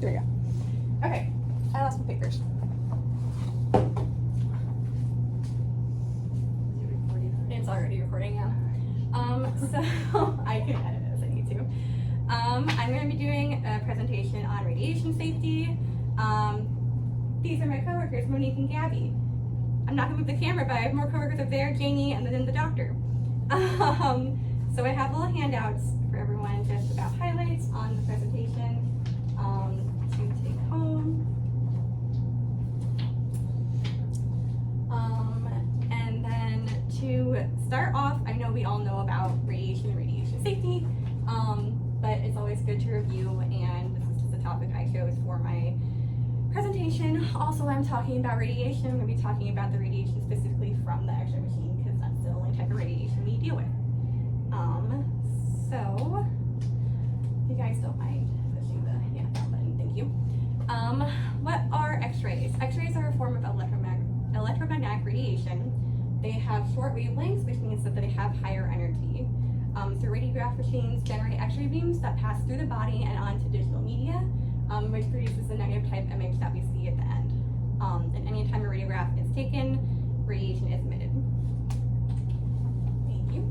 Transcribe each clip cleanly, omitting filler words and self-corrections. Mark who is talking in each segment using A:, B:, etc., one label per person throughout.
A: There we go. Okay, I lost my papers. It's already recording, yeah. So I can edit it as I need to. I'm going to be doing a presentation on radiation safety. These are my coworkers, Monique and Gabby. I'm not going to move the camera, but I have more coworkers up there, Janie, and then the doctor. So I have little handouts for everyone, just about highlights on the presentation to take home. And then to start off, I know we all know about radiation and radiation safety, but it's always good to review, and this is just a topic I chose for my presentation. Also, when I'm talking about radiation, I'm going to be talking about the radiation specifically from the X-ray machine, because that's the only type of radiation we deal with. So, if you guys don't mind pushing the down button, thank you. What are X-rays? X-rays are a form of electromagnetic radiation. They have short wavelengths, which means that they have higher energy. So radiograph machines generate X-ray beams that pass through the body and onto digital media, which produces the negative type image that we see at the end. And any time a radiograph is taken, radiation is emitted. Thank you.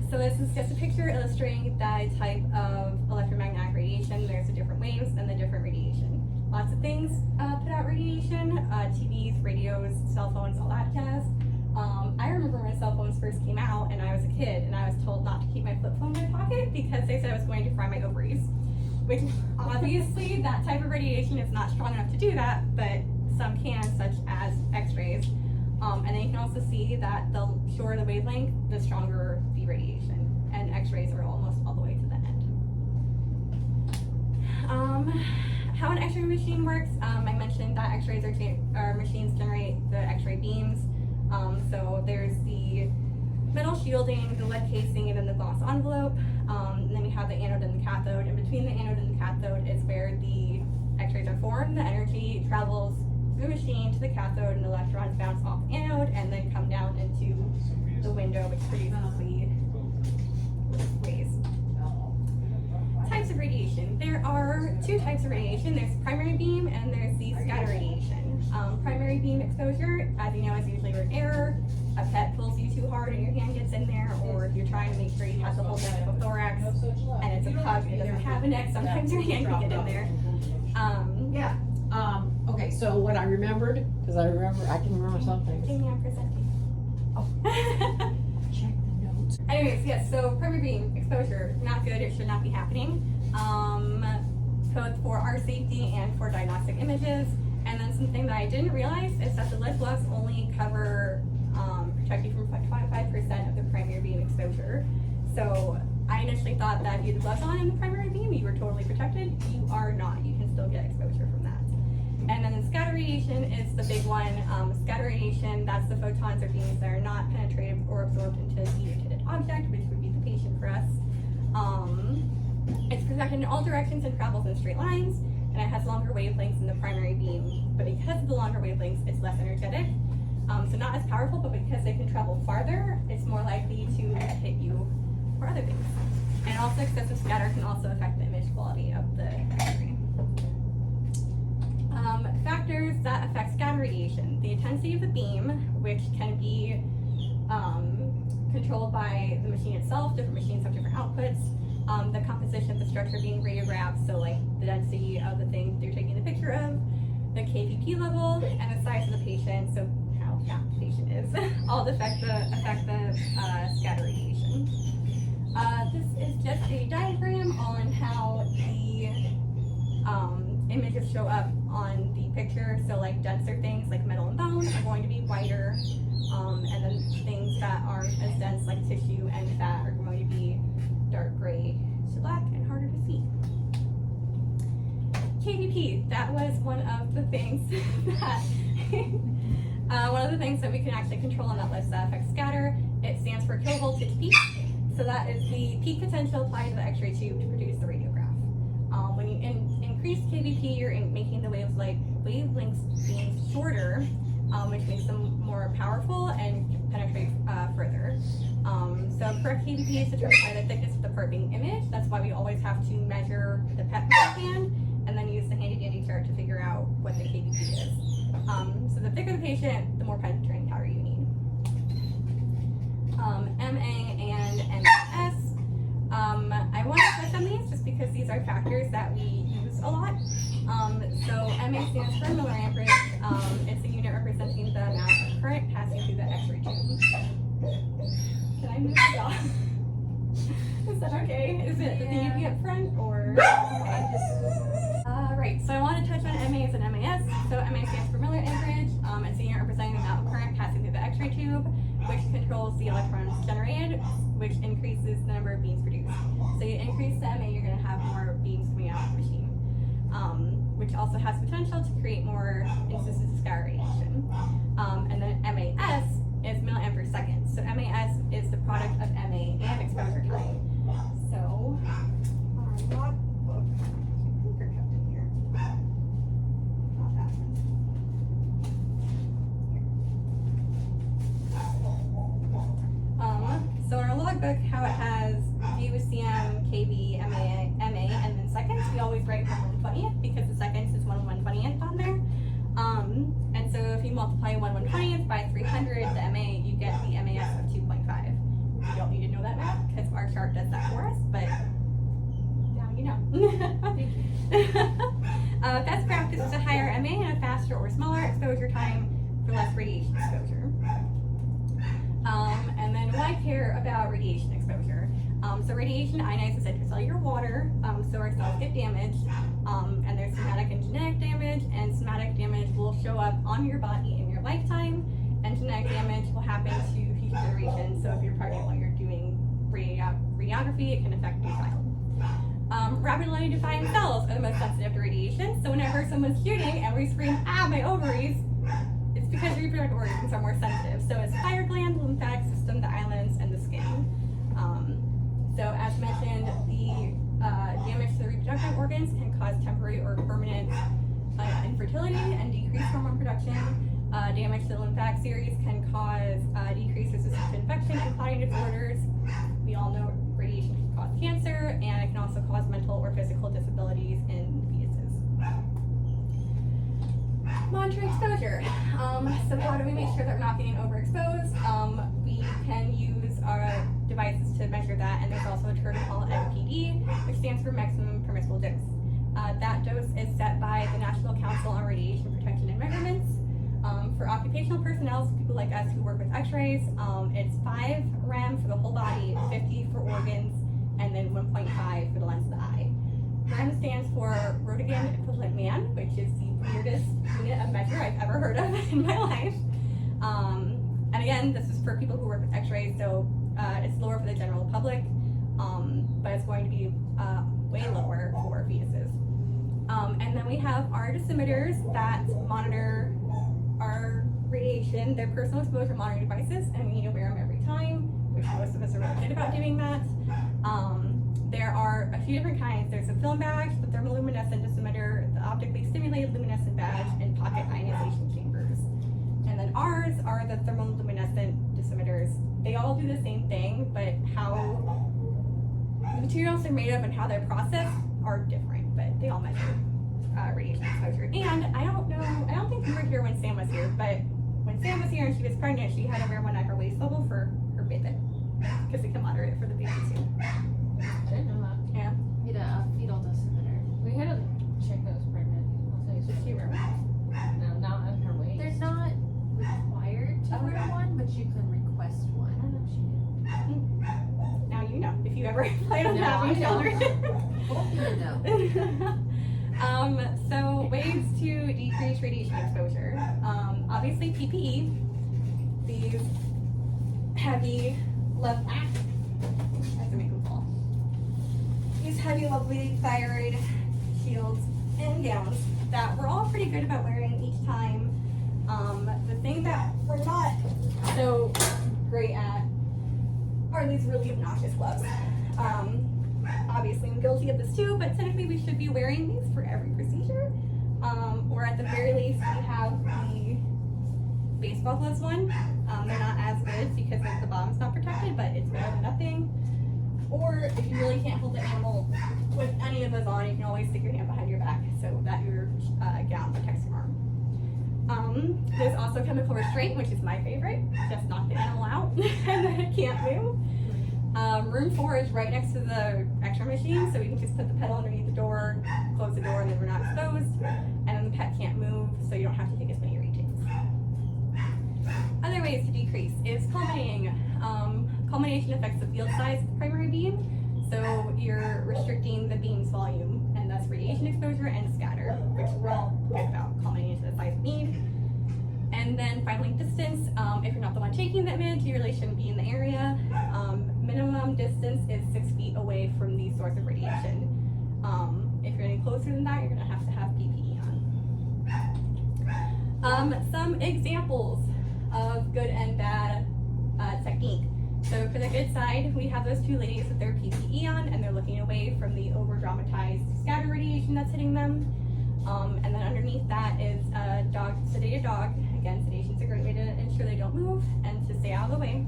A: So this is just a picture illustrating the type of electromagnetic radiation. There's the different waves and the different radiation. Lots of things put out radiation, TVs, radios, cell phones, all that jazz. I remember when cell phones first came out and I was a kid and I was told not to keep my flip phone in my pocket because they said I was going to fry my ovaries. Which obviously that type of radiation is not strong enough to do that, but some can, such as X-rays. And then you can also see that the shorter the wavelength, the stronger the radiation. And X-rays are almost all the way to the end. How an X-ray machine works, I mentioned that X-rays are machines generate the X-ray beams. So there's the metal shielding, the lead casing, and then the glass envelope. And then we have the anode and the cathode. And between the anode and the cathode is where the X-rays are formed. The energy travels through the machine to the cathode, and electrons bounce off the anode and then come down into the window, which produces the rays. Types of radiation. There are two types of radiation. There's primary beam and there's the scatter radiation. Primary beam exposure, as you know, is usually with error. A pet pulls you too hard and your hand gets in there, or if you're trying to make sure you have the whole neck of a thorax and it's a pug and it doesn't have a neck, sometimes your hand can get in there.
B: Okay, so what I remembered, because I can remember something.
A: Jamie, I'm presenting.
B: Oh. Check the notes.
A: Anyways, yes, so primary beam exposure, not good, it should not be happening. Codes for our safety and for diagnostic images. And then something that I didn't realize is that the lead gloves only cover, protect you from 25% of the primary beam exposure. So I initially thought that if you had the gloves on in the primary beam, you were totally protected. You are not. You can still get exposure from that. And then the scatter radiation is the big one. Scatter radiation, that's the photons or beams that are not penetrated or absorbed into the irritated object, which would be the patient for us. It's projected in all directions and travels in straight lines, and it has longer wavelengths than the primary beam. But because of the longer wavelengths, it's less energetic. So not as powerful, but because they can travel farther, it's more likely to hit you or other things. And also excessive scatter can also affect the image quality of the X-ray. Factors that affect scatter radiation. The intensity of the beam, which can be controlled by the machine itself. Different machines have different outputs. The composition of the structure being radiographed, so like the density of the thing they're taking the picture of, the KVP level, and the size of the patient, so how fat the patient is, all affect the scatter radiation. This is just a diagram on how the images show up on the picture. So like denser things like metal and bone are going to be whiter, and then things that aren't as dense like tissue and fat are going to be dark gray to black and harder to see. KVP, that was one of the things that we can actually control on that list that affects scatter. It stands for kilovoltage peak. So that is the peak potential applied to the X-ray tube to produce the radiograph. When you increase KVP, you're making the wavelengths being shorter, which makes them more powerful and penetrate further. So correct KVP is determined by the thickness of the part being imaged. That's why we always have to measure the PET with the hand and then use the sicker the patient, the more penetrating powder you need. MA and MAS. I want to touch on these just because these are factors that we use a lot. So MA stands for milliamperage. It's a unit representing the amount of current passing through the X-ray tube. Can I move it off? Is that okay? Is it the UV up front or? Right, so I want to touch on MAs and MAS. So MA stands for milliamperage. It's a unit representing the amount of current passing through the X-ray tube, which controls the electrons generated, which increases the number of beams produced. So you increase the MA, you're going to have more beams coming out of the machine, which also has potential to create more instances of sky radiation. And then MAS is milliamp per second. So MAS is the product of MA and exposure time. So, our logbook, paper cup in here. Not that one. So in our logbook, how it has VUCM, KB, MA, and then seconds, we always write 1/120th because the seconds is 1/120th on there. And so if you multiply 1/120th by 300, the MA, you get the MAS of 2.5. You don't need to know that math because our chart does that for us, but now you know. Best practice is a higher MA and a faster or smaller exposure time for less radiation exposure. And then why care about radiation exposure? So radiation ionizes intracellular water, so our cells get damaged, and there's somatic and genetic damage, and somatic damage will show up on your body in your lifetime, and genetic damage will happen to future generations. So if you're pregnant while you're doing radiography, it can affect your child. Rapidly dividing cells are the most sensitive to radiation, so whenever someone's shooting and we scream, "Ah, my ovaries!" it's because your reproductive organs are more sensitive. So it's thyroid gland, the lymphatic system, the islands, and the skin. So as mentioned, the damage to the reproductive organs can cause temporary or permanent infertility and decreased hormone production. Damage to the lymphatic series can cause decreased resistance to infection and clotting disorders. We all know radiation can cause cancer, and it can also cause mental or physical disabilities in fetuses. Monitoring exposure. So how do we make sure that we're not getting overexposed? We can use our devices to measure that, and there's also a term called MPD, which stands for maximum permissible dose. That dose is set by the National Council on Radiation Protection and Measurements. For occupational personnel, so people like us who work with x-rays, it's 5 rem for the whole body, 50 for organs, and then 1.5 for the lens of the eye. REM stands for Roentgen Equivalent Man, which is the weirdest unit of measure I've ever heard of in my life. And again, this is for people who work with x-rays, so it's lower for the general public, but it's going to be way lower for fetuses. And then we have our dosimeters that monitor our radiation. They're personal exposure monitoring devices, and we need to wear them every time, which most of us are really good about doing that. There are a few different kinds. There's a film badge, the thermoluminescent dosimeter, the optically stimulated luminescent badge, and pocket ionization chambers. And then ours are the thermoluminescent dosimeters. They all do the same thing, but how the materials they're made of and how they're processed are different, but they all measure radiation exposure. And I don't think you were here when Sam was here, but when Sam was here and she was pregnant, she had to wear one at her waist level for her baby, because it can monitor it for the baby too.
C: I didn't know that.
A: Yeah.
C: We had a fetal dosimeter. We had a chick that was pregnant. I'll tell you
A: Did she wear one?
C: No, not on her waist.
D: They're not required to wear one, but you can request
C: I
D: one.
C: don't know if she did.
A: Now you know, if you ever plan on
C: No,
A: having
C: I don't.
A: children.
D: Both of you know.
A: So ways to decrease radiation exposure. Obviously PPE, these heavy I have to make them fall. These heavy, lovely thyroid shields and gowns that we're all pretty good about wearing each time. The thing that we're not so great at are these really obnoxious gloves. Obviously I'm guilty of this too, but technically we should be wearing these for every procedure. Or at the very least we have the baseball gloves one. They're not as good because the bottom's not protected, but it's better than nothing. Or if you really can't hold the animal with any of those on, you can always stick your hand behind your back so that your gown protects your arm. There's also chemical restraint, which is my favorite. Just knock the animal out and then it can't move. Room 4 is right next to the X-ray machine, so we can just put the pedal underneath the door, close the door, and then we're not exposed. And then the pet can't move, so you don't have to take as many retakes. Other ways to decrease is culminating. Culmination affects the field size of the primary beam, so you're restricting the beam's volume, and thus radiation exposure and scatter, which we're all good about, culminating to the size of need. And then finally, distance. If you're not the one taking the image, you really shouldn't be in the area. Minimum distance is 6 feet away from the source of radiation. If you're any closer than that, you're gonna have PPE on. Some examples of good and bad technique. So for the good side, we have those two ladies with their PPE on, and they're looking away from the over-dramatized scatter radiation that's hitting them. And then underneath that is a sedated dog. Again, sedation is a great way to ensure they don't move and to stay out of the way.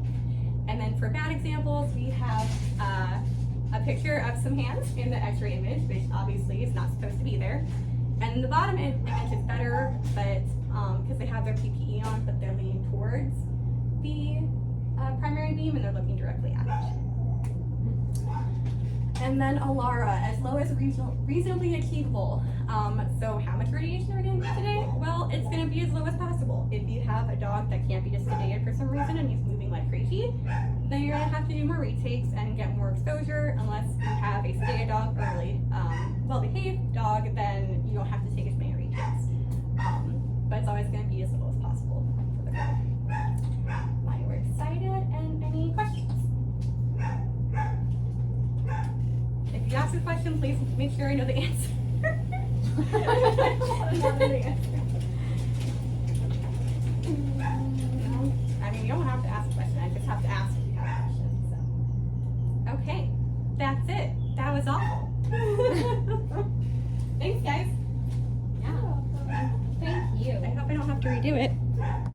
A: And then for bad examples, we have a picture of some hands in the X-ray image, which obviously is not supposed to be there. And the bottom image is better, but because they have their PPE on, but they're leaning towards the primary beam and they're looking directly at it. And then ALARA, as low as reasonably achievable. So how much radiation are we going to get today? Well, it's going to be as low as possible. If you have a dog that can't be just sedated for some reason and he's moving like crazy, then you're going to have to do more retakes and get more exposure. Unless you have a sedated dog or a really well-behaved dog, then you don't have to take as many retakes. But it's always going to be as low as possible for the dog. We're excited, and any questions? If you ask a question, please make sure I know the answer. I mean, you don't have to ask a question. I just have to ask if you have a question. So, okay, that's it. That was awful. Thanks, guys.